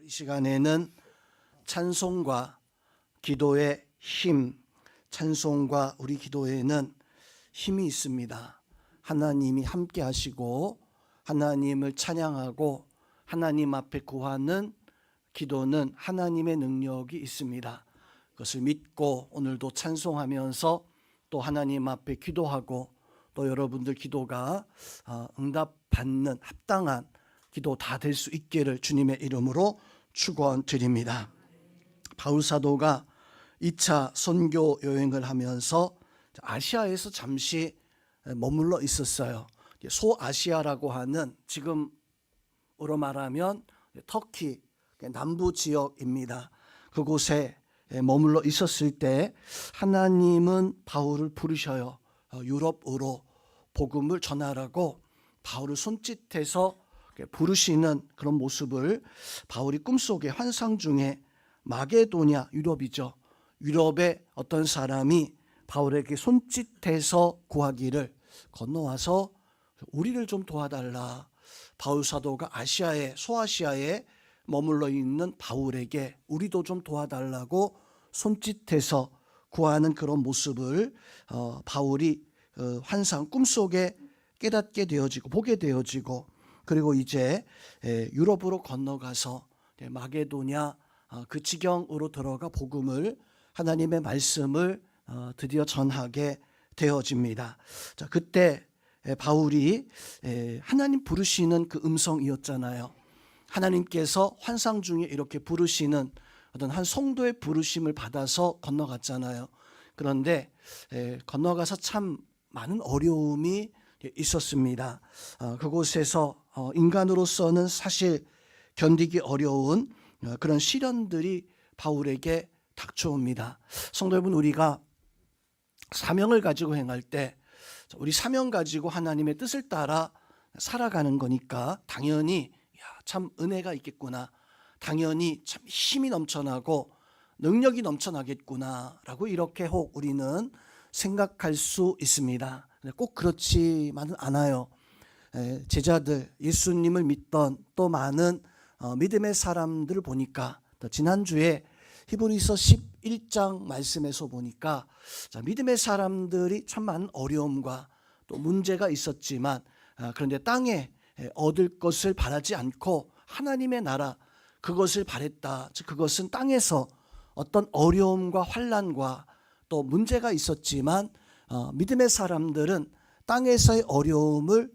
이 시간에는 찬송과 기도의 힘, 찬송과 우리 기도에는 힘이 있습니다. 하나님이 함께 하시고 하나님을 찬양하고 하나님 앞에 구하는 기도는 하나님의 능력이 있습니다. 그것을 믿고 오늘도 찬송하면서 또 하나님 앞에 기도하고 또 여러분들 기도가 응답받는 합당한 기도 다 될 수 있기를 주님의 이름으로 축원드립니다. 바울 사도가 2차 선교 여행을 하면서 아시아에서 잠시 머물러 있었어요. 소아시아라고 하는 지금으로 말하면 터키 남부 지역입니다. 그곳에 머물러 있었을 때 하나님은 바울을 부르셔요. 유럽으로 복음을 전하라고 바울을 손짓해서 부르시는 그런 모습을 바울이 꿈속에 환상 중에 마게도냐, 유럽이죠. 유럽의 어떤 사람이 바울에게 손짓해서 구하기를 건너와서 우리를 좀 도와달라. 바울 사도가 아시아에 소아시아에 머물러 있는 바울에게 우리도 좀 도와달라고 손짓해서 구하는 그런 모습을 바울이 환상 꿈속에 깨닫게 되어지고 보게 되어지고 그리고 이제 유럽으로 건너가서 마게도냐 그 지경으로 들어가 복음을 하나님의 말씀을 드디어 전하게 되어집니다. 자, 그때 바울이 하나님 부르시는 그 음성이었잖아요. 하나님께서 환상 중에 이렇게 부르시는 어떤 한 성도의 부르심을 받아서 건너갔잖아요. 그런데 건너가서 참 많은 어려움이 있었습니다. 그곳에서 인간으로서는 사실 견디기 어려운 그런 시련들이 바울에게 닥쳐옵니다. 성도 여러분, 우리가 사명을 가지고 행할 때 우리 사명 가지고 하나님의 뜻을 따라 살아가는 거니까 당연히 참 은혜가 있겠구나, 당연히 참 힘이 넘쳐나고 능력이 넘쳐나겠구나라고 이렇게 혹 우리는 생각할 수 있습니다. 꼭 그렇지만은 않아요. 제자들, 예수님을 믿던 또 많은 믿음의 사람들을 보니까 지난주에 히브리서 11장 말씀에서 보니까 믿음의 사람들이 참 많은 어려움과 또 문제가 있었지만 그런데 땅에 얻을 것을 바라지 않고 하나님의 나라 그것을 바랬다. 즉 그것은 땅에서 어떤 어려움과 환난과 또 문제가 있었지만 믿음의 사람들은 땅에서의 어려움을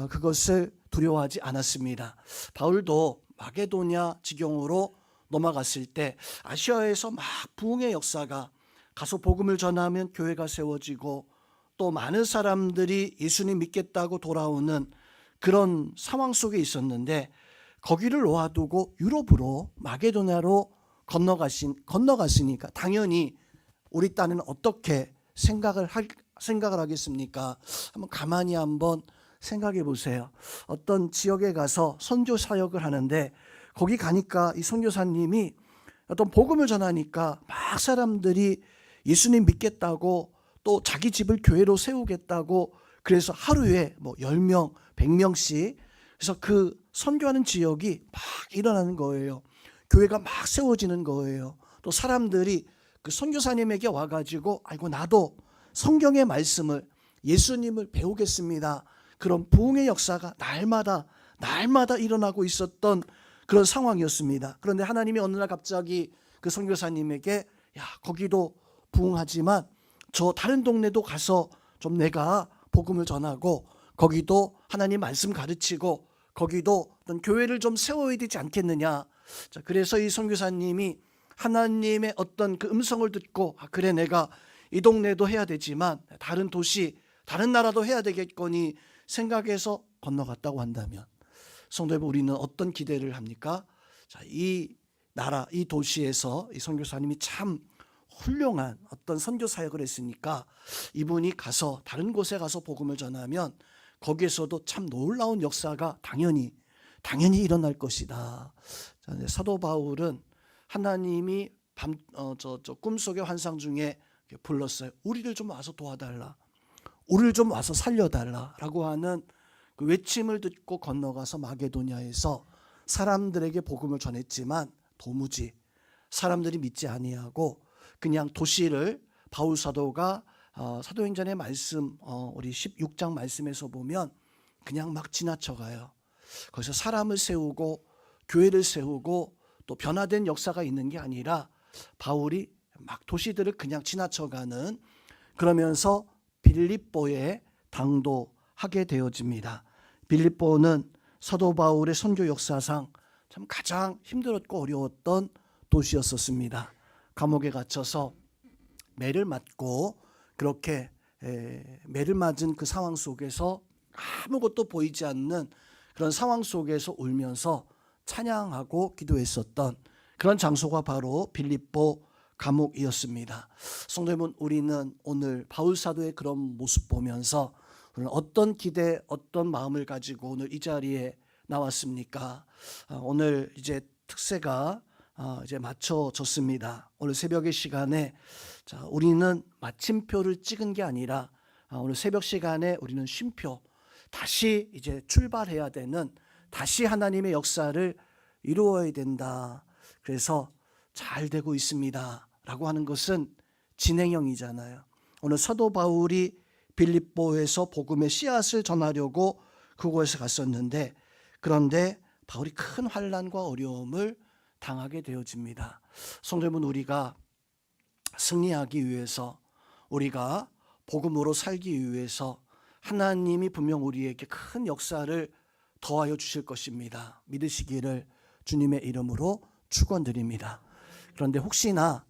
그것을 두려워하지 않았습니다. 바울도 마게도냐 지경으로 넘어갔을 때 아시아에서 막 부흥의 역사가 가서 복음을 전하면 교회가 세워지고 또 많은 사람들이 예수님 믿겠다고 돌아오는 그런 상황 속에 있었는데 거기를 놓아두고 유럽으로 마게도냐로 건너갔으니까 당연히 우리 딴에는 어떻게 생각을 하겠습니까? 한번 가만히 한번 생각해 보세요. 어떤 지역에 가서 선교 사역을 하는데 거기 가니까 이 선교사님이 어떤 복음을 전하니까 막 사람들이 예수님 믿겠다고 또 자기 집을 교회로 세우겠다고 그래서 하루에 뭐 10명, 100명씩 그래서 그 선교하는 지역이 막 일어나는 거예요. 교회가 막 세워지는 거예요. 또 사람들이 그 선교사님에게 와가지고 아이고 나도 성경의 말씀을 예수님을 배우겠습니다. 그런 부흥의 역사가 날마다 일어나고 있었던 그런 상황이었습니다. 그런데 하나님이 어느 날 갑자기 그 선교사님에게 야 거기도 부흥하지만 저 다른 동네도 가서 좀 내가 복음을 전하고 거기도 하나님 말씀 가르치고 거기도 어떤 교회를 좀 세워야 되지 않겠느냐. 자, 그래서 이 선교사님이 하나님의 어떤 그 음성을 듣고 그래 내가 이 동네도 해야 되지만 다른 도시 다른 나라도 해야 되겠거니 생각해서 건너갔다고 한다면 성도 여러분 우리는 어떤 기대를 합니까? 자, 이 나라 이 도시에서 이 선교사님이 참 훌륭한 어떤 선교 사역을 했으니까 이분이 가서 다른 곳에 가서 복음을 전하면 거기에서도 참 놀라운 역사가 당연히 일어날 것이다. 자, 사도 바울은 하나님이 꿈속의 환상 중에 불렀어요. 우리를 좀 와서 도와달라. 우리를 좀 와서 살려달라라고 하는 그 외침을 듣고 건너가서 마게도냐에서 사람들에게 복음을 전했지만 도무지 사람들이 믿지 아니하고 그냥 도시를 바울 사도가 사도행전의 말씀 우리 16장 말씀에서 보면 그냥 막 지나쳐가요. 거기서 사람을 세우고 교회를 세우고 또 변화된 역사가 있는 게 아니라 바울이 막 도시들을 그냥 지나쳐가는, 그러면서 빌립보에 당도하게 되어집니다. 빌립보는 사도 바울의 선교 역사상 참 가장 힘들었고 어려웠던 도시였었습니다. 감옥에 갇혀서 매를 맞고 그렇게 매를 맞은 그 상황 속에서 아무것도 보이지 않는 그런 상황 속에서 울면서 찬양하고 기도했었던 그런 장소가 바로 빌립보 감옥이었습니다. 성도 여러분, 우리는 오늘 바울 사도의 그런 모습 보면서 어떤 기대, 어떤 마음을 가지고 오늘 이 자리에 나왔습니까? 오늘 이제 특세가 이제 맞춰졌습니다. 오늘 새벽의 시간에 우리는 마침표를 찍은 게 아니라 오늘 새벽 시간에 우리는 쉼표, 다시 이제 출발해야 되는, 다시 하나님의 역사를 이루어야 된다. 그래서 잘 되고 있습니다 라고 하는 것은 진행형이잖아요. 오늘 사도 바울이 빌립보에서 복음의 씨앗을 전하려고 그곳에 갔었는데, 그런데 바울이 큰 환난과 어려움을 당하게 되어집니다. 성도 여러분, 우리가 승리하기 위해서, 우리가 복음으로 살기 위해서 하나님이 분명 우리에게 큰 역사를 더하여 주실 것입니다. 믿으시기를 주님의 이름으로 축원드립니다. 그런데 혹시나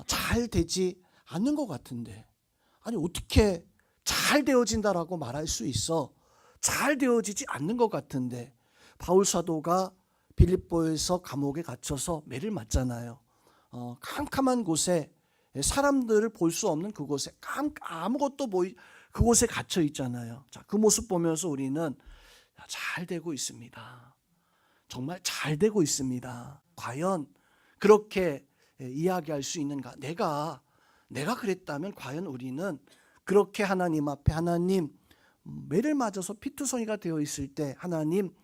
잘 되지 않는 것 같은데, 아니 어떻게 잘 되어진다라고 말할 수 있어? 잘 되어지지 않는 것 같은데, 바울 사도가 빌립보에서 감옥에 갇혀서 매를 맞잖아요. 캄캄한 곳에, 사람들을 볼 수 없는 그곳에, 아무것도 그곳에 갇혀 있잖아요. 자, 그 모습 보면서 우리는 잘 되고 있습니다. 정말 잘 되고 있습니다. 과연 그렇게 이야기할 수 있는가? 내가 그랬다면 과연 우리는 그렇게 하나님 앞에, 하나님, 매를 맞아서 피투성이가 되어 있을 때 하나님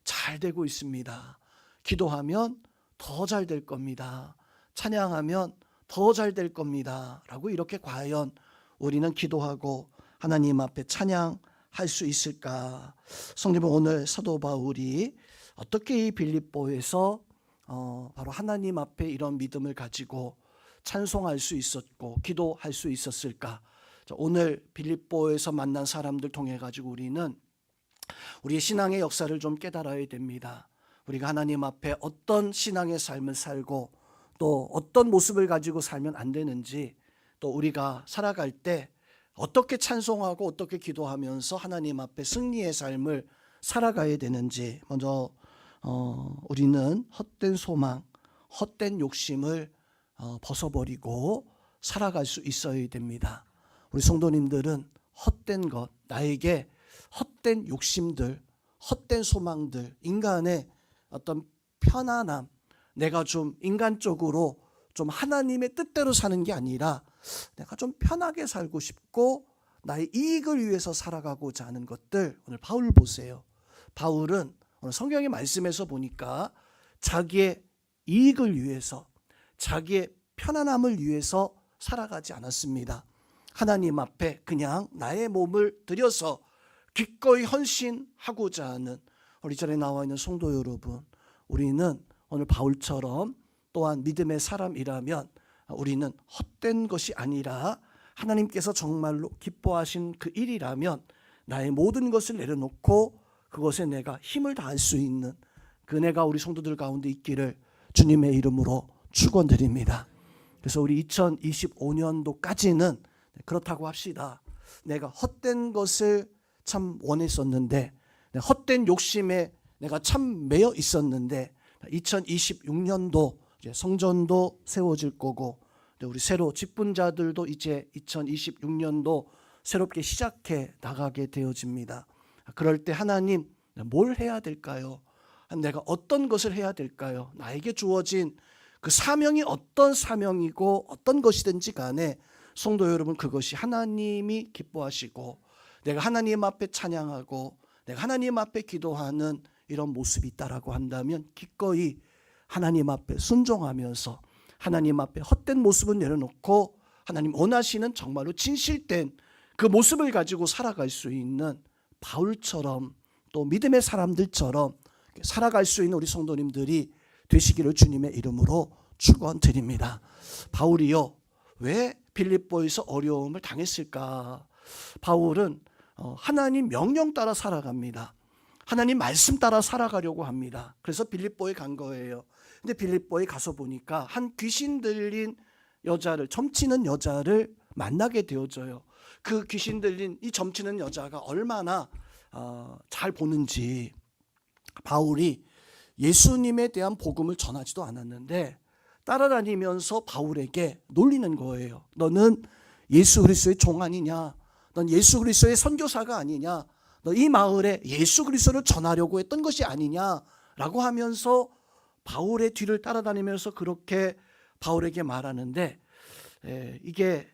잘 되고 있습니다. 기도하면 더 잘 될 겁니다. 찬양하면 더 잘 될 겁니다 라고 이렇게 과연 우리는 기도하고 하나님 앞에 찬양할 수 있을까? 성도님, 오늘 사도 바울이 어떻게 이 빌립보에서 바로 하나님 앞에 이런 믿음을 가지고 찬송할 수 있었고 기도할 수 있었을까? 오늘 빌립보에서 만난 사람들 통해 가지고 우리는 우리의 신앙의 역사를 좀 깨달아야 됩니다. 우리가 하나님 앞에 어떤 신앙의 삶을 살고 또 어떤 모습을 가지고 살면 안 되는지, 또 우리가 살아갈 때 어떻게 찬송하고 어떻게 기도하면서 하나님 앞에 승리의 삶을 살아가야 되는지, 먼저 우리는 헛된 소망, 헛된 욕심을 벗어버리고 살아갈 수 있어야 됩니다. 우리 성도님들은 헛된 것, 나에게 헛된 욕심들, 헛된 소망들, 인간의 어떤 편안함, 내가 좀 인간적으로 좀 하나님의 뜻대로 사는 게 아니라 내가 좀 편하게 살고 싶고 나의 이익을 위해서 살아가고자 하는 것들, 오늘 바울 보세요. 바울은 오늘 성경의 말씀에서 보니까 자기의 이익을 위해서, 자기의 편안함을 위해서 살아가지 않았습니다. 하나님 앞에 그냥 나의 몸을 들여서 기꺼이 헌신하고자 하는, 우리 자리에 나와 있는 성도 여러분, 우리는 오늘 바울처럼 또한 믿음의 사람이라면 우리는 헛된 것이 아니라 하나님께서 정말로 기뻐하신 그 일이라면 나의 모든 것을 내려놓고 그것에 내가 힘을 다할 수 있는 그 은혜가 우리 성도들 가운데 있기를 주님의 이름으로 축원드립니다. 그래서 우리 2025년도까지는 그렇다고 합시다. 내가 헛된 것을 참 원했었는데, 헛된 욕심에 내가 참 매여 있었는데, 2026년도 이제 성전도 세워질 거고, 우리 새로 직분자들도 이제 2026년도 새롭게 시작해 나가게 되어집니다. 그럴 때 하나님, 뭘 해야 될까요? 내가 어떤 것을 해야 될까요? 나에게 주어진 그 사명이 어떤 사명이고 어떤 것이든지 간에 성도 여러분, 그것이 하나님이 기뻐하시고 내가 하나님 앞에 찬양하고 내가 하나님 앞에 기도하는 이런 모습이 있다라고 한다면 기꺼이 하나님 앞에 순종하면서 하나님 앞에 헛된 모습은 내려놓고 하나님 원하시는 정말로 진실된 그 모습을 가지고 살아갈 수 있는 바울처럼 또 믿음의 사람들처럼 살아갈 수 있는 우리 성도님들이 되시기를 주님의 이름으로 축원드립니다. 바울이요, 왜 빌립보에서 어려움을 당했을까? 바울은 하나님 명령 따라 살아갑니다. 하나님 말씀 따라 살아가려고 합니다. 그래서 빌립보에 간 거예요. 근데 빌립보에 가서 보니까 한 귀신 들린 여자를, 점치는 여자를 만나게 되어져요. 그 귀신 들린 이 점치는 여자가 얼마나 잘 보는지, 바울이 예수님에 대한 복음을 전하지도 않았는데 따라다니면서 바울에게 놀리는 거예요. 너는 예수 그리스도의 종 아니냐? 넌 예수 그리스도의 선교사가 아니냐? 너 이 마을에 예수 그리스도를 전하려고 했던 것이 아니냐라고 하면서 바울의 뒤를 따라다니면서 그렇게 바울에게 말하는데, 이게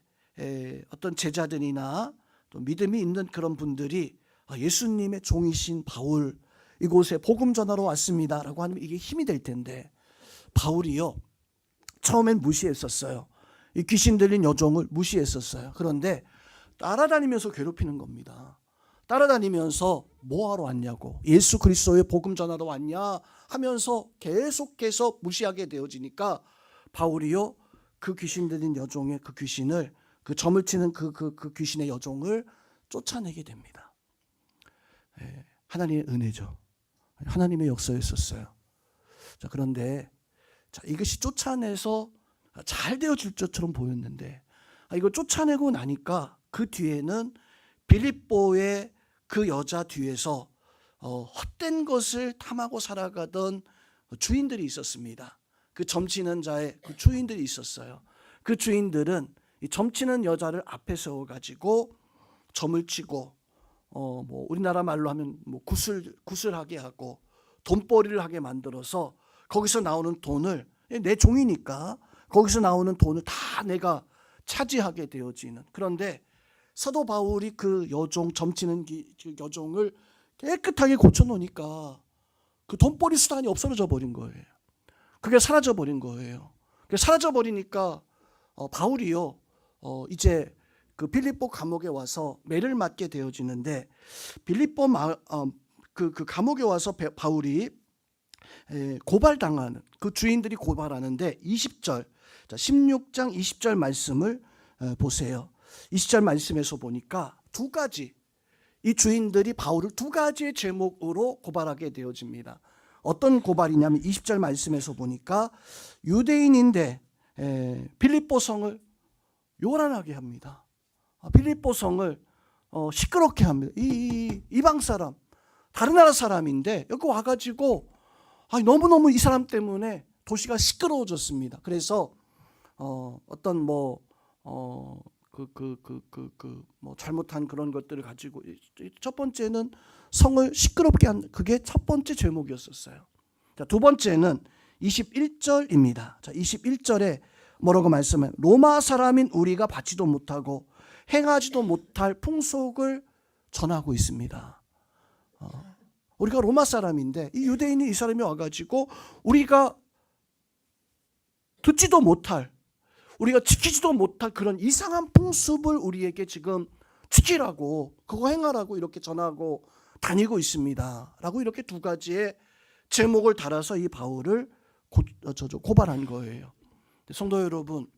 어떤 제자들이나 또 믿음이 있는 그런 분들이 예수님의 종이신 바울 이곳에 복음 전하러 왔습니다라고 하면 이게 힘이 될 텐데, 바울이요 처음엔 무시했었어요. 이 귀신 들린 여종을 무시했었어요. 그런데 따라다니면서 괴롭히는 겁니다. 따라다니면서 뭐하러 왔냐고, 예수 그리스도의 복음 전하러 왔냐 하면서 계속해서 무시하게 되어지니까 바울이요 그 귀신 들린 여종의 그 귀신을, 그 점을 치는 그 귀신의 여종을 쫓아내게 됩니다. 하나님의 은혜죠. 하나님의 역사였었어요. 자, 그런데 이것이 쫓아내서 잘 되어질 것처럼 보였는데, 이거 쫓아내고 나니까 그 뒤에는 빌립보의 그 여자 뒤에서 헛된 것을 탐하고 살아가던 주인들이 있었습니다. 그 점치는 자의 그 주인들이 있었어요. 그 주인들은 이 점치는 여자를 앞에 세워가지고 점을 치고 뭐 우리나라 말로 하면 뭐 구슬하게 하고 돈벌이를 하게 만들어서 거기서 나오는 돈을, 내 종이니까 거기서 나오는 돈을 다 내가 차지하게 되어지는. 그런데 사도 바울이 그 여종, 점치는 여종을 깨끗하게 고쳐놓으니까 그 돈벌이 수단이 없어져 버린 거예요. 그게 사라져 버린 거예요. 그게 사라져 버리니까 바울이요 이제 그 빌립보 감옥에 와서 매를 맞게 되어지는데, 빌립보 그 감옥에 와서 바울이 고발당하는, 그 주인들이 고발하는데 20절, 16장 20절 말씀을 보세요. 20절 말씀에서 보니까 두 가지, 이 주인들이 바울을 두 가지의 제목으로 고발하게 되어집니다. 어떤 고발이냐면 20절 말씀에서 보니까 유대인인데 빌립보 성을 요란하게 합니다. 빌립보 성을 시끄럽게 합니다. 이 이방 사람, 다른 나라 사람인데 여기 와가지고 너무너무 이 사람 때문에 도시가 시끄러워졌습니다. 그래서 어떤 뭐 잘못한 그런 것들을 가지고, 첫 번째는 성을 시끄럽게 한, 그게 첫 번째 제목이었었어요. 자, 두 번째는 21절입니다. 자, 21절에 뭐라고 말씀해? 로마 사람인 우리가 받지도 못하고 행하지도 못할 풍속을 전하고 있습니다. 우리가 로마 사람인데 이 유대인이 이 사람이 와가지고 우리가 듣지도 못할, 우리가 지키지도 못할 그런 이상한 풍습을 우리에게 지금 지키라고, 그거 행하라고 이렇게 전하고 다니고 있습니다 라고 이렇게 두 가지의 제목을 달아서 이 바울을 고발한 거예요. 성도 여러분,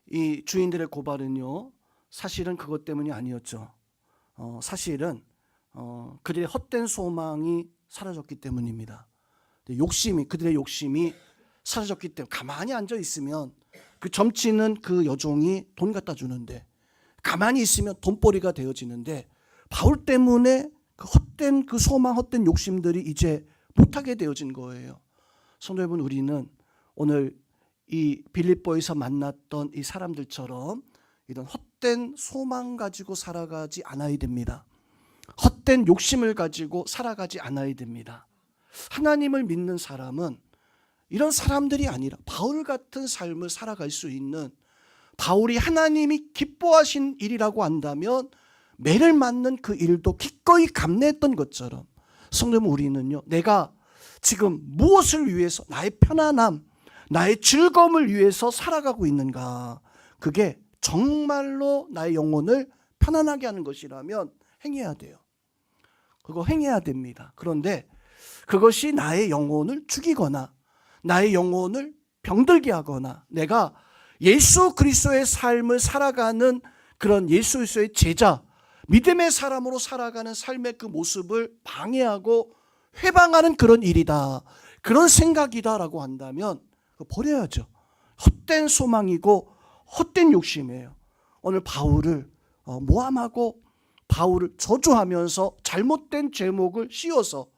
이 주인들의 고발은요 사실은 그것 때문이 아니었죠. 사실은 그들의 헛된 소망이 사라졌기 때문입니다. 그들의 욕심이 사라졌기 때문에, 가만히 앉아 있으면 그 점치는 그 여종이 돈 갖다 주는데, 가만히 있으면 돈벌이가 되어지는데, 바울 때문에 그 헛된 그 소망, 헛된 욕심들이 이제 못하게 되어진 거예요. 성도 여러분, 우리는 오늘 이 빌립보에서 만났던 이 사람들처럼 이런 헛된 소망 가지고 살아가지 않아야 됩니다. 헛된 욕심을 가지고 살아가지 않아야 됩니다. 하나님을 믿는 사람은 이런 사람들이 아니라 바울 같은 삶을 살아갈 수 있는, 바울이 하나님이 기뻐하신 일이라고 한다면 매를 맞는 그 일도 기꺼이 감내했던 것처럼, 성도님, 우리는요, 내가 지금 무엇을 위해서, 나의 편안함, 나의 즐거움을 위해서 살아가고 있는가, 그게 정말로 나의 영혼을 편안하게 하는 것이라면 행해야 돼요. 그거 행해야 됩니다. 그런데 그것이 나의 영혼을 죽이거나 나의 영혼을 병들게 하거나 내가 예수 그리스도의 삶을 살아가는 그런 예수 그리스도의 제자, 믿음의 사람으로 살아가는 삶의 그 모습을 방해하고 회방하는 그런 일이다, 그런 생각이다라고 한다면 버려야죠. 헛된 소망이고 헛된 욕심이에요. 오늘 바울을 모함하고 바울을 저주하면서 잘못된 제목을 씌워서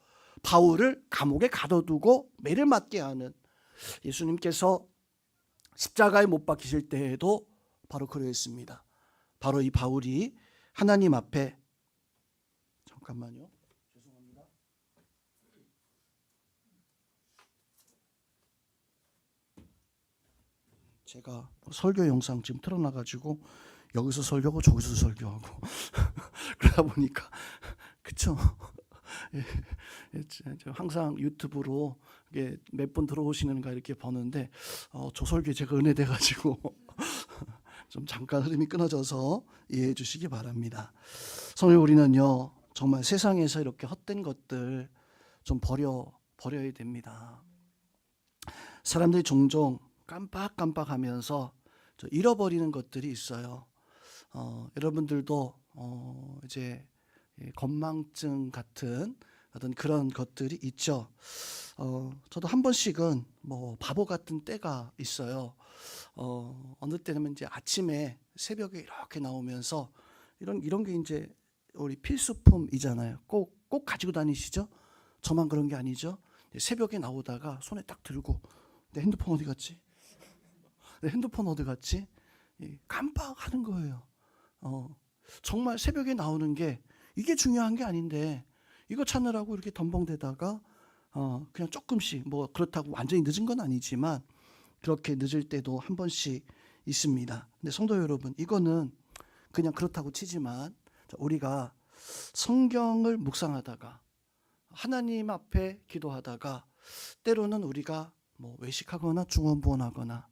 바울을 감옥에 가둬두고 매를 맞게 하는, 예수님께서 십자가에 못 박히실 때에도 바로 그러했습니다. 바로 이 바울이 하나님 앞에, 잠깐만요, 죄송합니다. 제가 설교 영상 지금 틀어놔가지고 여기서 설교하고 저기서 설교하고 그러다 보니까, 그쵸? 항상 유튜브로 몇 분 들어오시는가 이렇게 보는데 저 설교에 제가 은혜돼가지고 좀 잠깐 흐름이 끊어져서 이해해 주시기 바랍니다. 성도, 우리는요 정말 세상에서 이렇게 헛된 것들 좀 버려야 됩니다. 사람들이 종종 깜빡깜빡하면서 잃어버리는 것들이 있어요. 여러분들도 이제 건망증 같은 어떤 그런 것들이 있죠. 저도 한 번씩은 뭐 바보 같은 때가 있어요. 어느 때는 이제 아침에 새벽에 이렇게 나오면서 이런 게 이제 우리 필수품이잖아요. 꼭 가지고 다니시죠? 저만 그런 게 아니죠. 새벽에 나오다가 손에 딱 들고 내 핸드폰 어디 갔지? 내 핸드폰 어디 갔지? 깜빡하는 거예요. 정말 새벽에 나오는 게 이게 중요한 게 아닌데 이거 찾느라고 이렇게 덤벙대다가 그냥 조금씩, 뭐 그렇다고 완전히 늦은 건 아니지만 그렇게 늦을 때도 한 번씩 있습니다. 근데 성도 여러분, 이거는 그냥 그렇다고 치지만 우리가 성경을 묵상하다가 하나님 앞에 기도하다가 때로는 우리가 뭐 외식하거나 중언부언하거나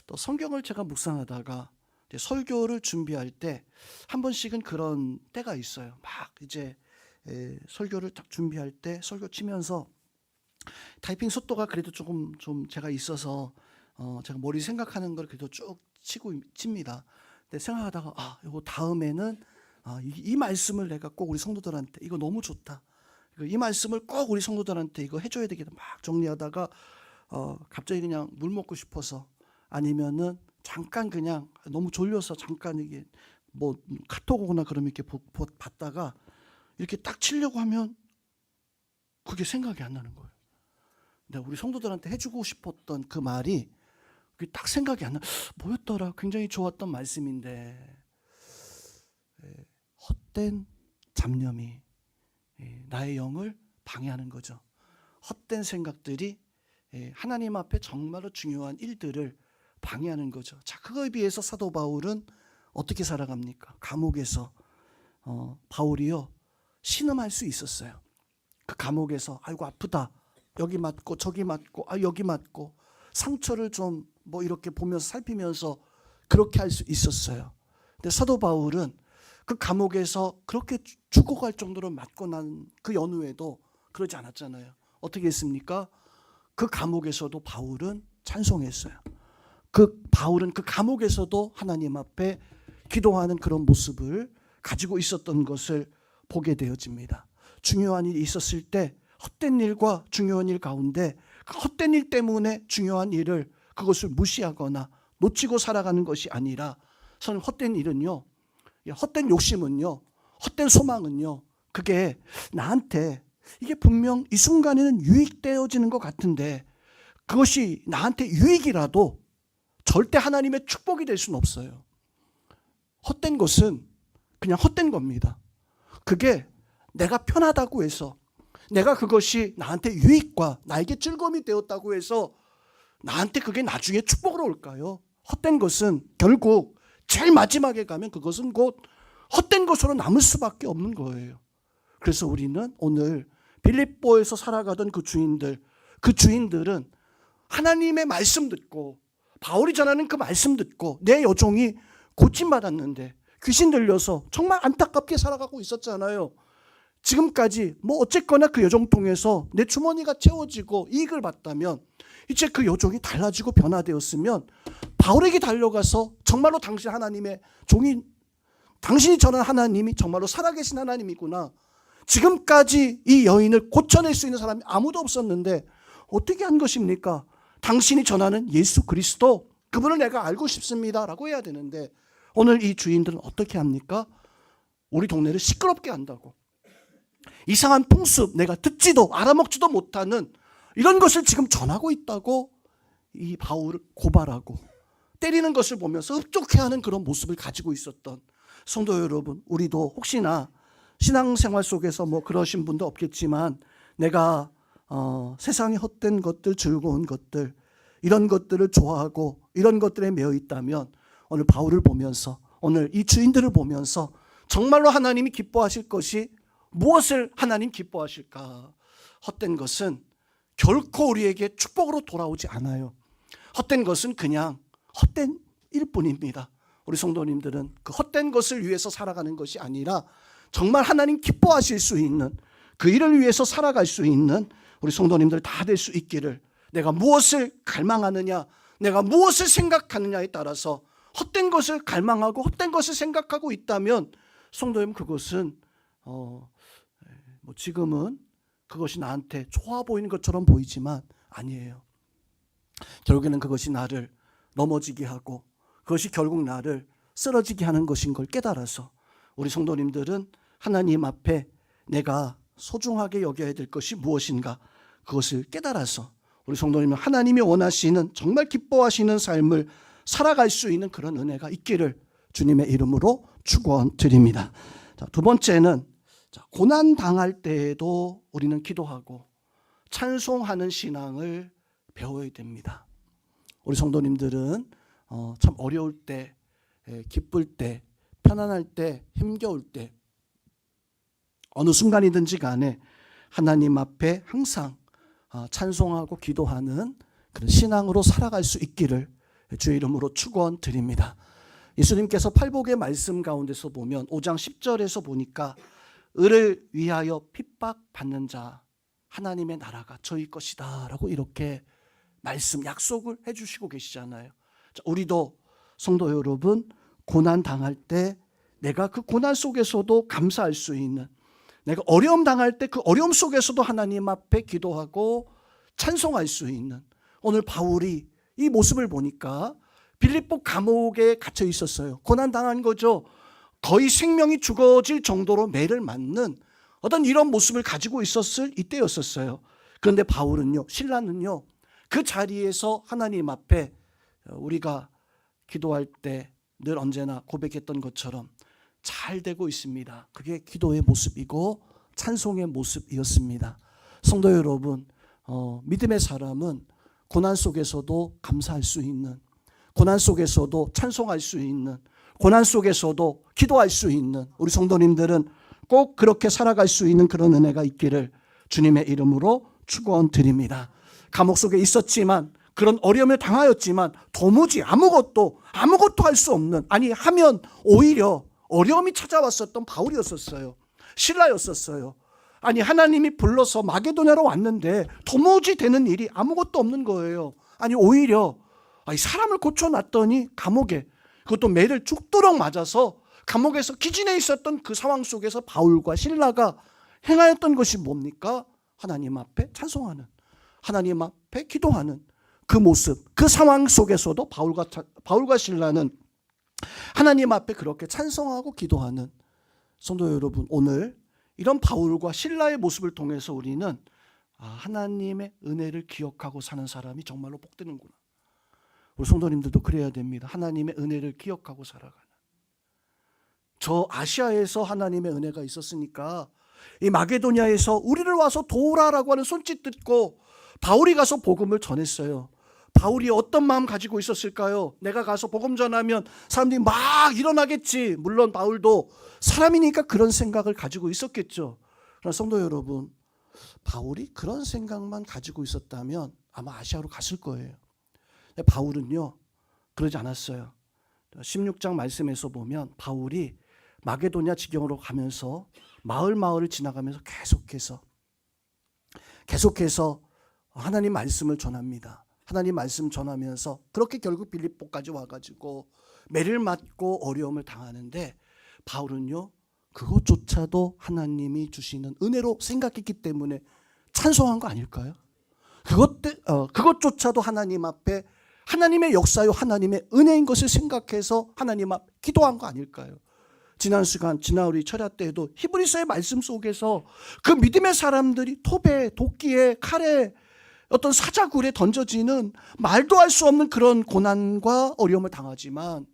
또 성경을 제가 묵상하다가 설교를 준비할 때 한 번씩은 그런 때가 있어요. 막 이제 설교를 딱 준비할 때 설교 치면서 타이핑 속도가 그래도 조금 좀 제가 있어서 제가 머리 생각하는 걸 그래도 쭉 칩니다. 근데 생각하다가 이거 다음에는 이 말씀을 내가 꼭 우리 성도들한테, 이거 너무 좋다, 이 말씀을 꼭 우리 성도들한테 이거 해줘야 되겠다 막 정리하다가 갑자기 그냥 물 먹고 싶어서, 아니면은 잠깐 그냥 너무 졸려서 잠깐 이게 뭐 카톡 오거나 그러면 이렇게 봤다가 이렇게 딱 치려고 하면 그게 생각이 안 나는 거예요. 내가 우리 성도들한테 해주고 싶었던 그 말이 그게 딱 생각이 안 나. 뭐였더라? 굉장히 좋았던 말씀인데 헛된 잡념이 나의 영을 방해하는 거죠. 헛된 생각들이 하나님 앞에 정말로 중요한 일들을 방해하는 거죠. 자, 그거에 비해서 사도 바울은 어떻게 살아갑니까? 감옥에서 바울이요 신음할 수 있었어요. 그 감옥에서 아이고 아프다, 여기 맞고 저기 맞고 여기 맞고, 상처를 좀 뭐 이렇게 보면서 살피면서 그렇게 할 수 있었어요. 근데 사도 바울은 그 감옥에서 그렇게 죽어갈 정도로 맞고 난 그 연후에도 그러지 않았잖아요. 어떻게 했습니까? 그 감옥에서도 바울은 찬송했어요. 그 바울은 그 감옥에서도 하나님 앞에 기도하는 그런 모습을 가지고 있었던 것을 보게 되어집니다. 중요한 일이 있었을 때 헛된 일과 중요한 일 가운데 그 헛된 일 때문에 중요한 일을 그것을 무시하거나 놓치고 살아가는 것이 아니라, 저는 헛된 일은요, 헛된 욕심은요, 헛된 소망은요, 그게 나한테 이게 분명 이 순간에는 유익되어지는 것 같은데 그것이 나한테 유익이라도 절대 하나님의 축복이 될 수는 없어요. 헛된 것은 그냥 헛된 겁니다. 그게 내가 편하다고 해서, 내가 그것이 나한테 유익과 나에게 즐거움이 되었다고 해서 나한테 그게 나중에 축복으로 올까요? 헛된 것은 결국 제일 마지막에 가면 그것은 곧 헛된 것으로 남을 수밖에 없는 거예요. 그래서 우리는 오늘 빌립보에서 살아가던 그 주인들은 하나님의 말씀 듣고 바울이 전하는 그 말씀 듣고 내 여종이 고침받았는데 귀신 들려서 정말 안타깝게 살아가고 있었잖아요. 지금까지 뭐 어쨌거나 그 여종 통해서 내 주머니가 채워지고 이익을 봤다면 이제 그 여종이 달라지고 변화되었으면 바울에게 달려가서 정말로 당신 하나님의 종이, 당신이 전한 하나님이 정말로 살아계신 하나님이구나, 지금까지 이 여인을 고쳐낼 수 있는 사람이 아무도 없었는데 어떻게 한 것입니까? 당신이 전하는 예수 그리스도, 그분을 내가 알고 싶습니다 라고 해야 되는데 오늘 이 주인들은 어떻게 합니까? 우리 동네를 시끄럽게 한다고, 이상한 풍습, 내가 듣지도 알아먹지도 못하는 이런 것을 지금 전하고 있다고 이 바울을 고발하고 때리는 것을 보면서 흡족해하는 그런 모습을 가지고 있었던 성도 여러분, 우리도 혹시나 신앙생활 속에서 뭐 그러신 분도 없겠지만 내가 세상의 헛된 것들, 즐거운 것들, 이런 것들을 좋아하고 이런 것들에 매여 있다면 오늘 바울을 보면서, 오늘 이 주인들을 보면서 정말로 하나님이 기뻐하실 것이 무엇을 하나님 기뻐하실까? 헛된 것은 결코 우리에게 축복으로 돌아오지 않아요. 헛된 것은 그냥 헛된 일뿐입니다. 우리 성도님들은 그 헛된 것을 위해서 살아가는 것이 아니라 정말 하나님 기뻐하실 수 있는 그 일을 위해서 살아갈 수 있는 우리 성도님들 다 될 수 있기를, 내가 무엇을 갈망하느냐, 내가 무엇을 생각하느냐에 따라서 헛된 것을 갈망하고 헛된 것을 생각하고 있다면 성도님, 그것은 뭐 지금은 그것이 나한테 좋아 보이는 것처럼 보이지만 아니에요. 결국에는 그것이 나를 넘어지게 하고 그것이 결국 나를 쓰러지게 하는 것인 걸 깨달아서 우리 성도님들은 하나님 앞에 내가 소중하게 여겨야 될 것이 무엇인가, 그것을 깨달아서 우리 성도님은 하나님이 원하시는 정말 기뻐하시는 삶을 살아갈 수 있는 그런 은혜가 있기를 주님의 이름으로 축원드립니다. 두 번째는 고난 당할 때에도 우리는 기도하고 찬송하는 신앙을 배워야 됩니다. 우리 성도님들은 참 어려울 때, 기쁠 때, 편안할 때, 힘겨울 때 어느 순간이든지 간에 하나님 앞에 항상 찬송하고 기도하는 그런 신앙으로 살아갈 수 있기를 주의 이름으로 축원드립니다. 예수님께서 팔복의 말씀 가운데서 보면 5장 10절에서 보니까 을을 위하여 핍박받는 자 하나님의 나라가 저희 것이다 라고 이렇게 말씀, 약속을 해주시고 계시잖아요. 우리도 성도 여러분, 고난 당할 때 내가 그 고난 속에서도 감사할 수 있는, 내가 어려움 당할 때 그 어려움 속에서도 하나님 앞에 기도하고 찬송할 수 있는, 오늘 바울이 이 모습을 보니까 빌립보 감옥에 갇혀 있었어요. 고난 당한 거죠. 거의 생명이 죽어질 정도로 매를 맞는 어떤 이런 모습을 가지고 있었을 이때였었어요. 그런데 바울은요, 신라는요, 그 자리에서 하나님 앞에 우리가 기도할 때 늘 언제나 고백했던 것처럼 잘 되고 있습니다. 그게 기도의 모습이고 찬송의 모습이었습니다. 성도 여러분, 믿음의 사람은 고난 속에서도 감사할 수 있는, 고난 속에서도 찬송할 수 있는, 고난 속에서도 기도할 수 있는 우리 성도님들은 꼭 그렇게 살아갈 수 있는 그런 은혜가 있기를 주님의 이름으로 축원드립니다. 감옥 속에 있었지만, 그런 어려움을 당하였지만 도무지 아무것도 할 수 없는, 아니 하면 오히려 어려움이 찾아왔었던 바울이었었어요. 신라였었어요. 아니 하나님이 불러서 마게도냐로 왔는데 도무지 되는 일이 아무것도 없는 거예요. 아니 오히려 사람을 고쳐놨더니 감옥에, 그것도 매를 죽도록 맞아서 감옥에서 기진해 있었던 그 상황 속에서 바울과 신라가 행하였던 것이 뭡니까? 하나님 앞에 찬송하는, 하나님 앞에 기도하는 그 모습, 그 상황 속에서도 바울과 신라는 하나님 앞에 그렇게 찬송하고 기도하는, 성도 여러분, 오늘 이런 바울과 신라의 모습을 통해서 우리는 하나님의 은혜를 기억하고 사는 사람이 정말로 복되는구나. 우리 성도님들도 그래야 됩니다. 하나님의 은혜를 기억하고 살아가는. 저 아시아에서 하나님의 은혜가 있었으니까 이 마게도냐에서 우리를 와서 도우라라고 하는 손짓 듣고 바울이 가서 복음을 전했어요. 바울이 어떤 마음 가지고 있었을까요? 내가 가서 복음 전하면 사람들이 막 일어나겠지. 물론 바울도 사람이니까 그런 생각을 가지고 있었겠죠. 그러나 성도 여러분, 바울이 그런 생각만 가지고 있었다면 아마 아시아로 갔을 거예요. 근데 바울은요, 그러지 않았어요. 16장 말씀에서 보면 바울이 마게도냐 지경으로 가면서 마을을 지나가면서 계속해서 하나님 말씀을 전합니다. 하나님 말씀 전하면서 그렇게 결국 빌립보까지 와가지고 매를 맞고 어려움을 당하는데, 바울은요 그것조차도 하나님이 주시는 은혜로 생각했기 때문에 찬송한 거 아닐까요? 그것조차도 하나님 앞에 하나님의 역사요 하나님의 은혜인 것을 생각해서 하나님 앞 기도한 거 아닐까요? 지난 우리 철야 때에도 히브리서의 말씀 속에서 그 믿음의 사람들이 톱에, 도끼에, 칼에, 어떤 사자굴에 던져지는 말도 할 수 없는 그런 고난과 어려움을 당하지만,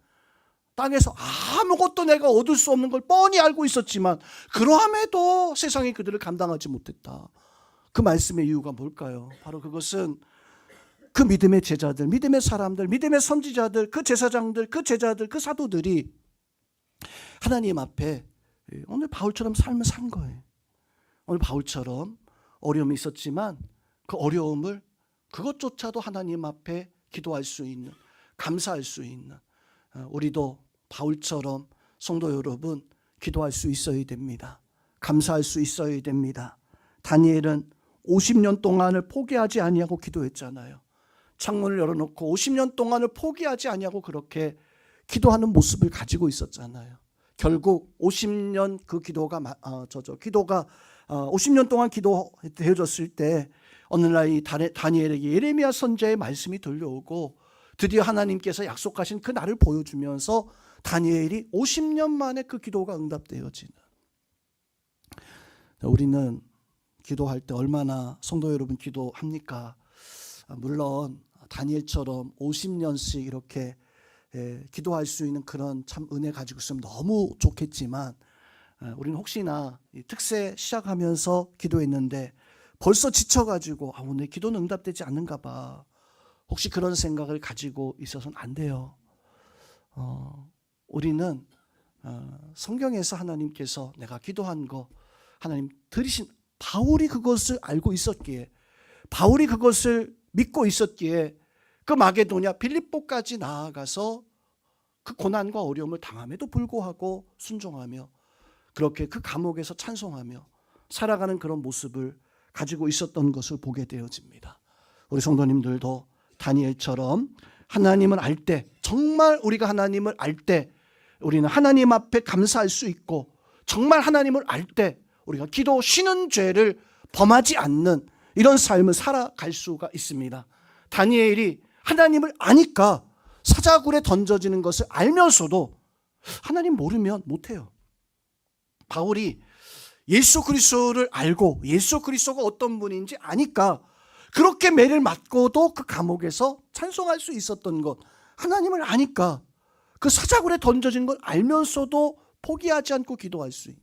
땅에서 아무것도 내가 얻을 수 없는 걸 뻔히 알고 있었지만 그러함에도 세상이 그들을 감당하지 못했다. 그 말씀의 이유가 뭘까요? 바로 그것은 그 믿음의 제자들, 믿음의 사람들, 믿음의 선지자들, 그 제사장들, 그 제자들, 그 사도들이 하나님 앞에 오늘 바울처럼 삶을 산 거예요. 오늘 바울처럼 어려움이 있었지만 그 어려움을 그것조차도 하나님 앞에 기도할 수 있는, 감사할 수 있는, 우리도 바울처럼 성도 여러분 기도할 수 있어야 됩니다. 감사할 수 있어야 됩니다. 다니엘은 50년 동안을 포기하지 아니하고 기도했잖아요. 창문을 열어놓고 50년 동안을 포기하지 아니하고 그렇게 기도하는 모습을 가지고 있었잖아요. 결국 50년 그 기도가 50년 동안 기도되어졌을 때 어느 날 이 다니엘에게 예레미야 선지자의 말씀이 들려오고 드디어 하나님께서 약속하신 그 날을 보여주면서 다니엘이 50년 만에 그 기도가 응답되어지는. 우리는 기도할 때 얼마나 성도 여러분 기도합니까? 물론 다니엘처럼 50년씩 이렇게 기도할 수 있는 그런 참 은혜 가지고 있으면 너무 좋겠지만, 우리는 혹시나 특세 시작하면서 기도했는데 벌써 지쳐가지고 오늘 기도는 응답되지 않는가 봐, 혹시 그런 생각을 가지고 있어서는 안 돼요. 우리는 성경에서 하나님께서 내가 기도한 거 하나님 들으신, 바울이 그것을 알고 있었기에, 바울이 그것을 믿고 있었기에 그 마게도냐 빌립보까지 나아가서 그 고난과 어려움을 당함에도 불구하고 순종하며 그렇게 그 감옥에서 찬송하며 살아가는 그런 모습을 가지고 있었던 것을 보게 되어집니다. 우리 성도님들도 다니엘처럼 하나님을 알 때, 정말 우리가 하나님을 알 때 우리는 하나님 앞에 감사할 수 있고, 정말 하나님을 알 때 우리가 기도 쉬는 죄를 범하지 않는 이런 삶을 살아갈 수가 있습니다. 다니엘이 하나님을 아니까 사자굴에 던져지는 것을 알면서도 하나님 모르면 못해요. 바울이 예수 그리스도를 알고 예수 그리스도가 어떤 분인지 아니까 그렇게 매를 맞고도 그 감옥에서 찬송할 수 있었던 것, 하나님을 아니까 그 사자굴에 던져진 걸 알면서도 포기하지 않고 기도할 수 있는,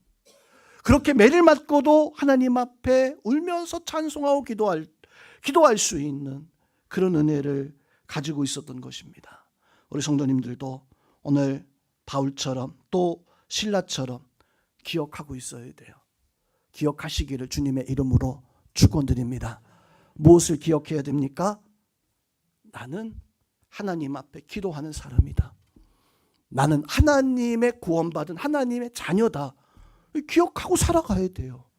그렇게 매를 맞고도 하나님 앞에 울면서 찬송하고 기도할 수 있는 그런 은혜를 가지고 있었던 것입니다. 우리 성도님들도 오늘 바울처럼 또 실라처럼 기억하고 있어야 돼요. 기억하시기를 주님의 이름으로 축원드립니다. 무엇을 기억해야 됩니까? 나는 하나님 앞에 기도하는 사람이다. 나는 하나님의 구원받은 하나님의 자녀다. 기억하고 살아가야 돼요.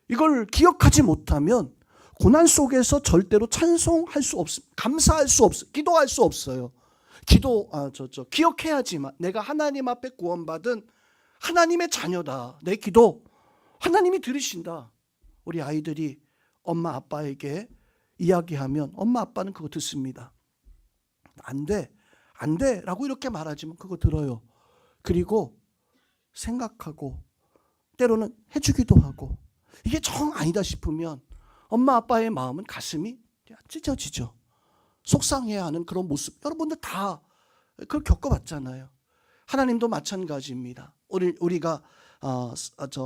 이걸 기억하지 못하면 고난 속에서 절대로 찬송할 수 없습니다. 감사할 수 없어요. 기도할 수 없어요. 기억해야지만 내가 하나님 앞에 구원받은 하나님의 자녀다. 내 기도 하나님이 들으신다. 우리 아이들이 엄마 아빠에게 이야기하면 엄마 아빠는 그거 듣습니다. 안 돼 라고 이렇게 말하지만 그거 들어요. 그리고 생각하고 때로는 해주기도 하고, 이게 정 아니다 싶으면 엄마 아빠의 마음은 가슴이 찢어지죠. 속상해야 하는 그런 모습, 여러분들 다 그걸 겪어봤잖아요. 하나님도 마찬가지입니다. 우리가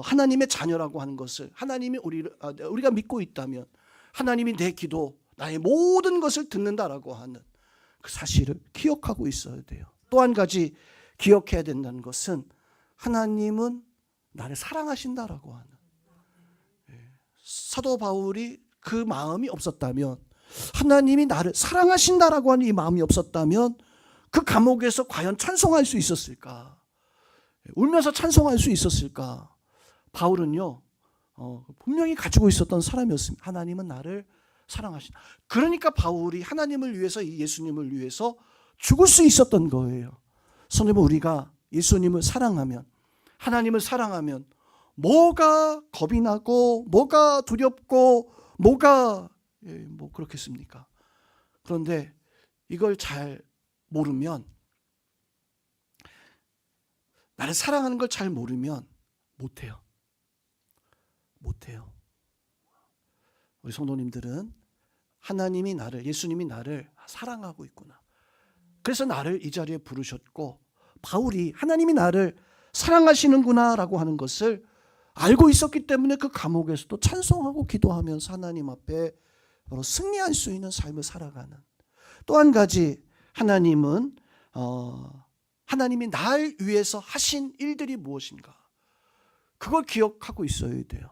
하나님의 자녀라고 하는 것을, 하나님이 우리가 믿고 있다면 하나님이 내 기도, 나의 모든 것을 듣는다라고 하는 그 사실을 기억하고 있어야 돼요. 또 한 가지 기억해야 된다는 것은 하나님은 나를 사랑하신다라고 하는, 사도 바울이 그 마음이 없었다면, 하나님이 나를 사랑하신다라고 하는 이 마음이 없었다면 그 감옥에서 과연 찬송할 수 있었을까? 울면서 찬송할 수 있었을까? 바울은요, 분명히 가지고 있었던 사람이었습니다. 하나님은 나를 사랑하신다. 그러니까 바울이 하나님을 위해서, 예수님을 위해서 죽을 수 있었던 거예요. 성도님, 우리가 예수님을 사랑하면, 하나님을 사랑하면 뭐가 겁이 나고 뭐가 두렵고 뭐가 뭐 그렇겠습니까? 그런데 이걸 잘 모르면, 나를 사랑하는 걸 잘 모르면 못해요. 우리 성도님들은 하나님이 나를, 예수님이 나를 사랑하고 있구나. 그래서 나를 이 자리에 부르셨고, 바울이 하나님이 나를 사랑하시는구나 라고 하는 것을 알고 있었기 때문에 그 감옥에서도 찬송하고 기도하면서 하나님 앞에 바로 승리할 수 있는 삶을 살아가는. 또 한 가지, 하나님은 하나님이 날 위해서 하신 일들이 무엇인가, 그걸 기억하고 있어야 돼요.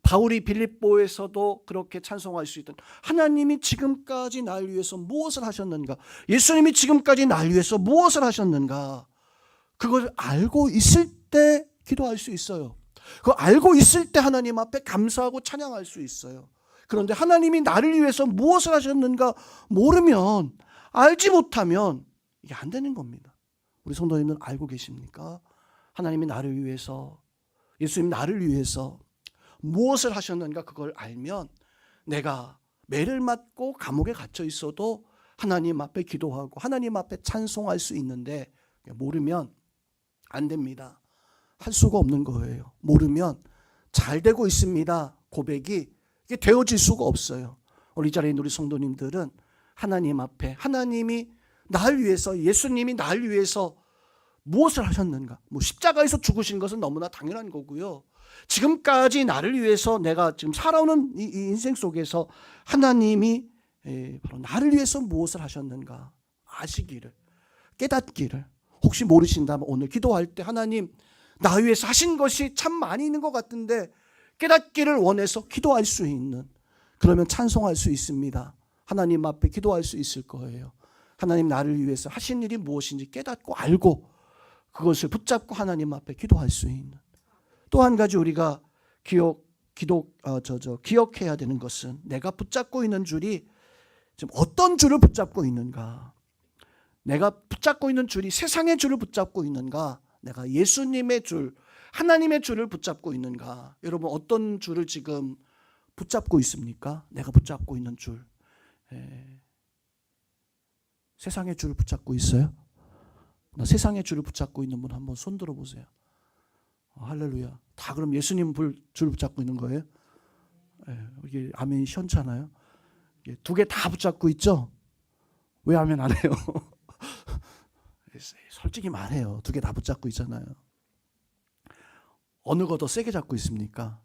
바울이 빌립보에서도 그렇게 찬송할 수 있던, 하나님이 지금까지 날 위해서 무엇을 하셨는가, 예수님이 지금까지 날 위해서 무엇을 하셨는가, 그걸 알고 있을 때 기도할 수 있어요. 그거 알고 있을 때 하나님 앞에 감사하고 찬양할 수 있어요. 그런데 하나님이 나를 위해서 무엇을 하셨는가 모르면, 알지 못하면 이게 안 되는 겁니다. 우리 성도님들 알고 계십니까? 하나님이 나를 위해서, 예수님 나를 위해서 무엇을 하셨는가, 그걸 알면 내가 매를 맞고 감옥에 갇혀 있어도 하나님 앞에 기도하고 하나님 앞에 찬송할 수 있는데, 모르면 안 됩니다. 할 수가 없는 거예요. 모르면 잘 되고 있습니다 고백이 이게 되어질 수가 없어요. 우리 자리에 있는 우리 성도님들은 하나님 앞에, 하나님이 날 위해서, 예수님이 날 위해서 무엇을 하셨는가, 뭐 십자가에서 죽으신 것은 너무나 당연한 거고요. 지금까지 나를 위해서, 내가 지금 살아오는 이 인생 속에서 하나님이 바로 나를 위해서 무엇을 하셨는가 아시기를, 깨닫기를. 혹시 모르신다면 오늘 기도할 때, 하나님 나 위해서 하신 것이 참 많이 있는 것 같은데 깨닫기를 원해서 기도할 수 있는, 그러면 찬송할 수 있습니다. 하나님 앞에 기도할 수 있을 거예요. 하나님 나를 위해서 하신 일이 무엇인지 깨닫고 알고 그것을 붙잡고 하나님 앞에 기도할 수 있는. 또 한 가지 우리가 기억해야 되는 것은, 내가 붙잡고 있는 줄이 지금 어떤 줄을 붙잡고 있는가. 내가 붙잡고 있는 줄이 세상의 줄을 붙잡고 있는가, 내가 예수님의 줄, 하나님의 줄을 붙잡고 있는가. 여러분, 어떤 줄을 지금 붙잡고 있습니까? 내가 붙잡고 있는 줄, 세상의 줄을 붙잡고 있어요? 나 세상의 줄을 붙잡고 있는 분 한번 손 들어보세요. 할렐루야. 다 그럼 예수님 줄 붙잡고 있는 거예요? 이게 아멘이 시원찮아요? 두 개 다 붙잡고 있죠? 왜 아멘 안 해요? 솔직히 말해요. 두 개 다 붙잡고 있잖아요. 어느 거 더 세게 잡고 있습니까?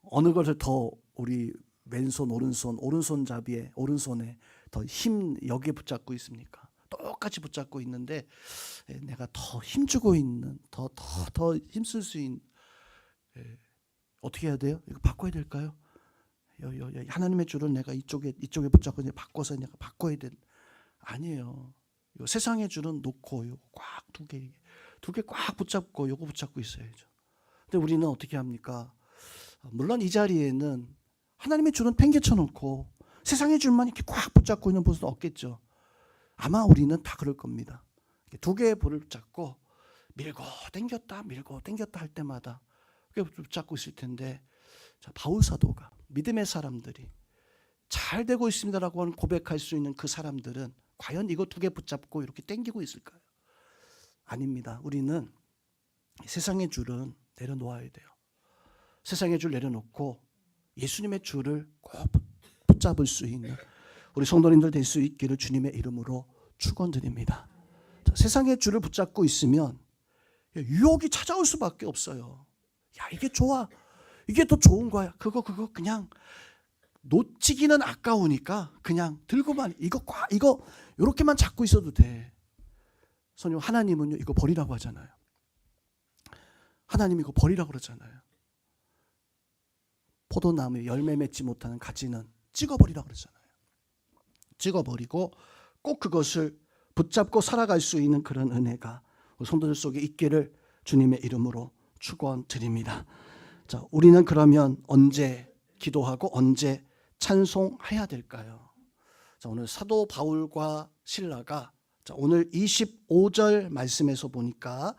어느 것을 더 우리 왼손, 오른손잡이에, 오른손에 더 힘, 여기에 붙잡고 있습니까? 똑같이 붙잡고 있는데 내가 더 힘주고 있는, 더 힘쓸 수 있는, 어떻게 해야 돼요? 이거 바꿔야 될까요? 하나님의 줄은 내가 이쪽에 붙잡고 이제 바꿔서 내가 바꿔야 돼. 아니에요. 세상의 줄은 놓고 요거 꽉 두 개 꽉 붙잡고 요거 붙잡고 있어야죠. 근데 우리는 어떻게 합니까? 물론 이 자리에는 하나님의 줄은 팽개쳐 놓고 세상의 줄만 이렇게 꽉 붙잡고 있는 분은 없겠죠. 아마 우리는 다 그럴 겁니다. 두 개의 볼을 붙잡고 밀고 당겼다 할 때마다 붙잡고 있을 텐데, 자, 바울 사도가, 믿음의 사람들이 잘 되고 있습니다라고 하는 고백할 수 있는 그 사람들은 과연 이거 두 개 붙잡고 이렇게 당기고 있을까요? 아닙니다. 우리는 세상의 줄은 내려놓아야 돼요. 세상의 줄 내려놓고 예수님의 줄을 꼭 붙잡을 수 있는 우리 성도님들 될 수 있기를 주님의 이름으로 축원드립니다. 세상의 줄을 붙잡고 있으면 유혹이 찾아올 수밖에 없어요. 야, 이게 좋아, 이게 더 좋은 거야, 그거 그냥 놓치기는 아까우니까 그냥 들고만 이거 이렇게만 잡고 있어도 돼. 선생님, 하나님은요 이거 버리라고 하잖아요. 하나님 이거 버리라고 그러잖아요. 포도나무에 열매 맺지 못하는 가지는 찍어버리라고 그러잖아요. 찍어버리고 꼭 그것을 붙잡고 살아갈 수 있는 그런 은혜가 우리 성도들 속에 있기를 주님의 이름으로 축원드립니다. 자, 우리는 그러면 언제 기도하고 언제 찬송해야 될까요? 자, 오늘 사도 바울과 실라가 오늘 25절 말씀에서 보니까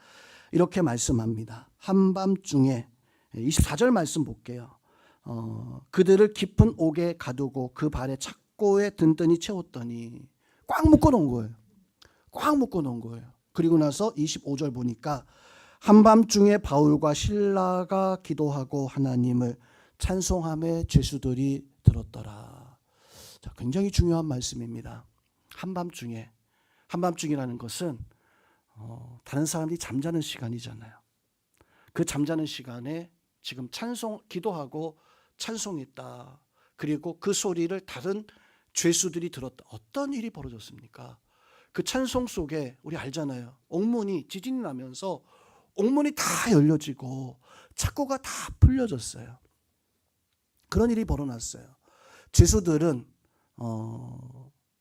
이렇게 말씀합니다. 한밤중에 24절 말씀 볼게요. 그들을 깊은 옥에 가두고 그 발에 착고에 든든히 채웠더니 꽉 묶어놓은 거예요. 꽉 묶어놓은 거예요. 그리고 나서 25절 보니까 한밤중에 바울과 실라가 기도하고 하나님을 찬송함에 죄수들이 들었더라. 자, 굉장히 중요한 말씀입니다. 한밤중이라는 것은 다른 사람들이 잠자는 시간이잖아요. 그 잠자는 시간에 지금 기도하고 찬송했다. 그리고 그 소리를 다른 죄수들이 들었다. 어떤 일이 벌어졌습니까? 그 찬송 속에 우리 알잖아요. 옥문이 지진이 나면서 옥문이 다 열려지고 착고가 다 풀려졌어요. 그런 일이 벌어났어요. 죄수들은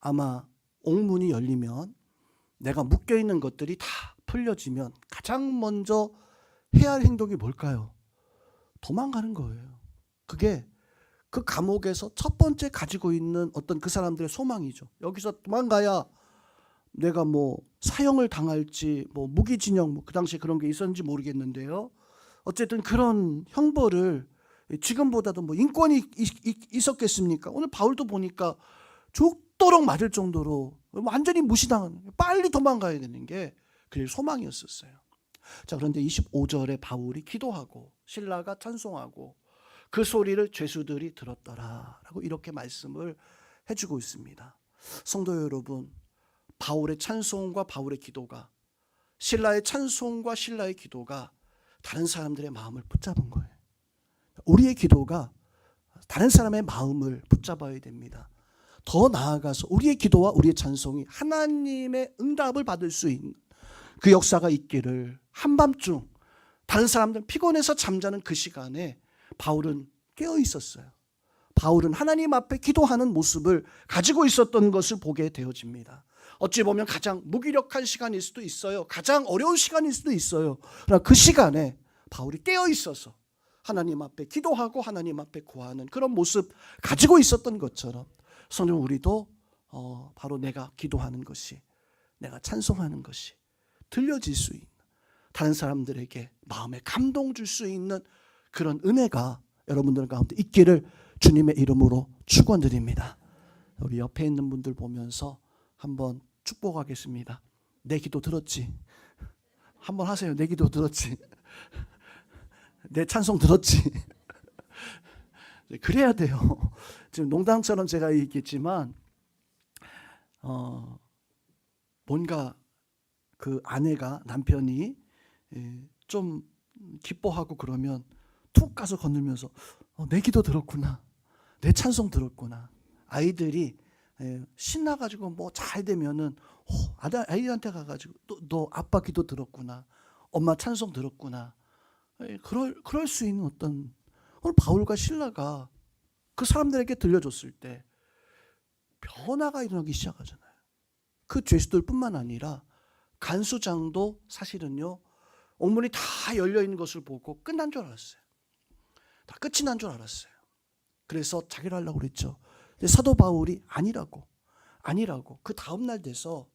아마 옥문이 열리면 내가 묶여있는 것들이 다 풀려지면 가장 먼저 해야 할 행동이 뭘까요? 도망가는 거예요. 그게 그 감옥에서 첫 번째 가지고 있는 어떤 그 사람들의 소망이죠. 여기서 도망가야 내가 뭐 사형을 당할지 뭐 무기징역 그 당시에 그런 게 있었는지 모르겠는데요. 어쨌든 그런 형벌을 지금보다도 뭐 인권이 있었겠습니까? 오늘 바울도 보니까 죽도록 맞을 정도로 완전히 무시당하는, 빨리 도망가야 되는 게 그의 소망이었었어요. 자, 그런데 25절에 바울이 기도하고 실라가 찬송하고 그 소리를 죄수들이 들었더라라고 이렇게 말씀을 해주고 있습니다. 성도 여러분, 바울의 찬송과 바울의 기도가, 실라의 찬송과 실라의 기도가 다른 사람들의 마음을 붙잡은 거예요. 우리의 기도가 다른 사람의 마음을 붙잡아야 됩니다. 더 나아가서 우리의 기도와 우리의 찬송이 하나님의 응답을 받을 수 있는 그 역사가 있기를, 한밤중 다른 사람들 피곤해서 잠자는 그 시간에 바울은 깨어 있었어요. 바울은 하나님 앞에 기도하는 모습을 가지고 있었던 것을 보게 되어집니다. 어찌 보면 가장 무기력한 시간일 수도 있어요. 가장 어려운 시간일 수도 있어요. 그러나 그 시간에 바울이 깨어 있어서 하나님 앞에 기도하고 하나님 앞에 구하는 그런 모습 가지고 있었던 것처럼 성령 우리도 바로 내가 기도하는 것이, 내가 찬송하는 것이 들려질 수 있는, 다른 사람들에게 마음에 감동 줄 수 있는 그런 은혜가 여러분들 가운데 있기를 주님의 이름으로 축원드립니다. 우리 옆에 있는 분들 보면서 한번 축복하겠습니다. 내 기도 들었지? 한번 하세요. 내 기도 들었지? 내 찬송 들었지? 그래야 돼요. 지금 농담처럼 제가 얘기했지만 뭔가 그 아내가, 남편이 좀 기뻐하고 그러면 툭 가서 건들면서 내 기도 들었구나, 내 찬송 들었구나. 아이들이 신나가지고 뭐 잘 되면은 아이한테 가가지고 너 아빠 기도 들었구나, 엄마 찬송 들었구나. 그럴 수 있는 어떤, 오늘 바울과 실라가 그 사람들에게 들려줬을 때 변화가 일어나기 시작하잖아요. 그 죄수들뿐만 아니라 간수장도 사실은요, 옥문이 다 열려있는 것을 보고 끝난 줄 알았어요. 다 끝이 난 줄 알았어요. 그래서 자기를 하려고 그랬죠. 근데 사도 바울이 아니라고 그 다음날 돼서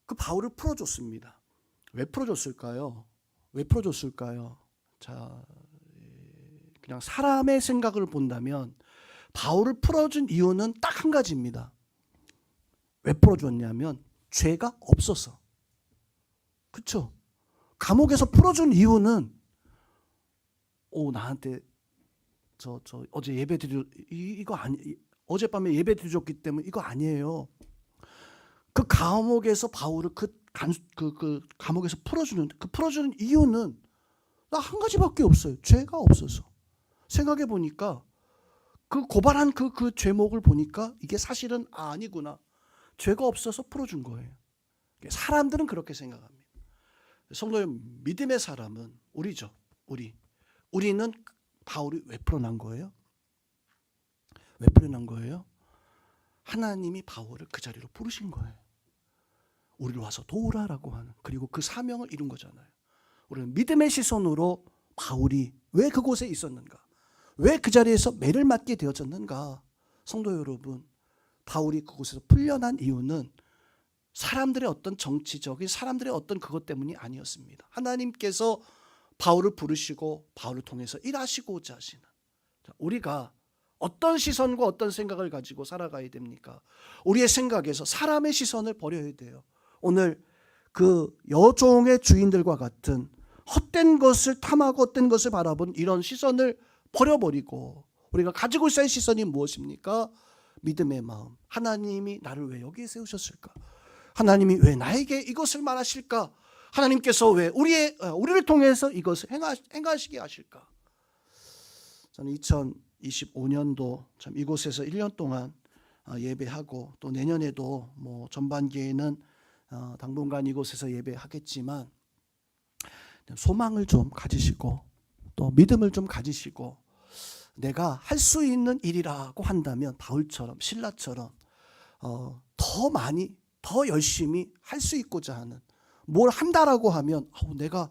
그 바울을 풀어줬습니다. 왜 풀어줬을까요? 자, 그냥 사람의 생각을 본다면 바울을 풀어준 이유는 딱 한 가지입니다. 왜 풀어줬냐면 죄가 없어서. 그렇죠? 감옥에서 풀어준 이유는 나한테 저 어제 예배 이거 아니, 어젯밤에 예배 드렸기 때문에 이거 아니에요. 그 감옥에서 바울을 그 감옥에서 풀어주는 이유는 나 한 가지밖에 없어요. 죄가 없어서. 생각해 보니까 그 고발한 그 죄목을 보니까 이게 사실은 아니구나. 죄가 없어서 풀어준 거예요. 사람들은 그렇게 생각합니다. 성도의 믿음의 사람은 우리죠. 우리는 바울이 왜 풀어난 거예요? 왜 풀어난 거예요? 하나님이 바울을 그 자리로 부르신 거예요. 우리를 와서 도우라라고 하는, 그리고 그 사명을 이룬 거잖아요. 우리는 믿음의 시선으로 바울이 왜 그곳에 있었는가, 왜 그 자리에서 매를 맞게 되어졌는가. 성도 여러분, 바울이 그곳에서 풀려난 이유는 사람들의 어떤 정치적인, 사람들의 어떤 그것 때문이 아니었습니다. 하나님께서 바울을 부르시고 바울을 통해서 일하시고자 하시는, 우리가 어떤 시선과 어떤 생각을 가지고 살아가야 됩니까? 우리의 생각에서 사람의 시선을 버려야 돼요. 오늘 그 여종의 주인들과 같은 헛된 것을 탐하고 헛된 것을 바라본 이런 시선을 버려버리고 우리가 가지고 있어야 할 시선이 무엇입니까? 믿음의 마음. 하나님이 나를 왜 여기에 세우셨을까? 하나님이 왜 나에게 이것을 말하실까? 하나님께서 왜 우리를 통해서 이것을 행하시게 하실까? 저는 2025년도 참 이곳에서 1년 동안 예배하고, 또 내년에도 뭐 전반기에는 당분간 이곳에서 예배하겠지만, 소망을 좀 가지시고 또 믿음을 좀 가지시고, 내가 할 수 있는 일이라고 한다면 바울처럼 신라처럼 더 많이 더 열심히 할 수 있고자 하는, 뭘 한다라고 하면 내가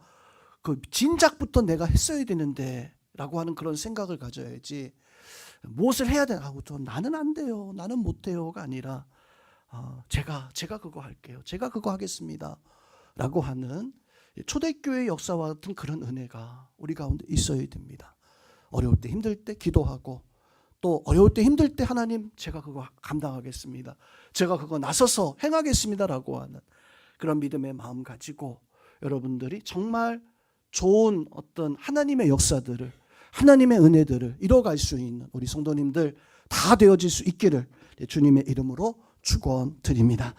그 진작부터 내가 했어야 되는데 라고 하는 그런 생각을 가져야지, 무엇을 해야 되나, 나는 안 돼요, 나는 못해요가 아니라 제가 그거 할게요, 제가 그거 하겠습니다 라고 하는 초대교회 역사와 같은 그런 은혜가 우리 가운데 있어야 됩니다. 어려울 때 힘들 때 기도하고, 또 어려울 때 힘들 때 하나님 제가 그거 감당하겠습니다, 제가 그거 나서서 행하겠습니다 라고 하는 그런 믿음의 마음 가지고 여러분들이 정말 좋은 어떤 하나님의 역사들을, 하나님의 은혜들을 이뤄갈 수 있는 우리 성도님들 다 되어질 수 있기를 주님의 이름으로 축원드립니다.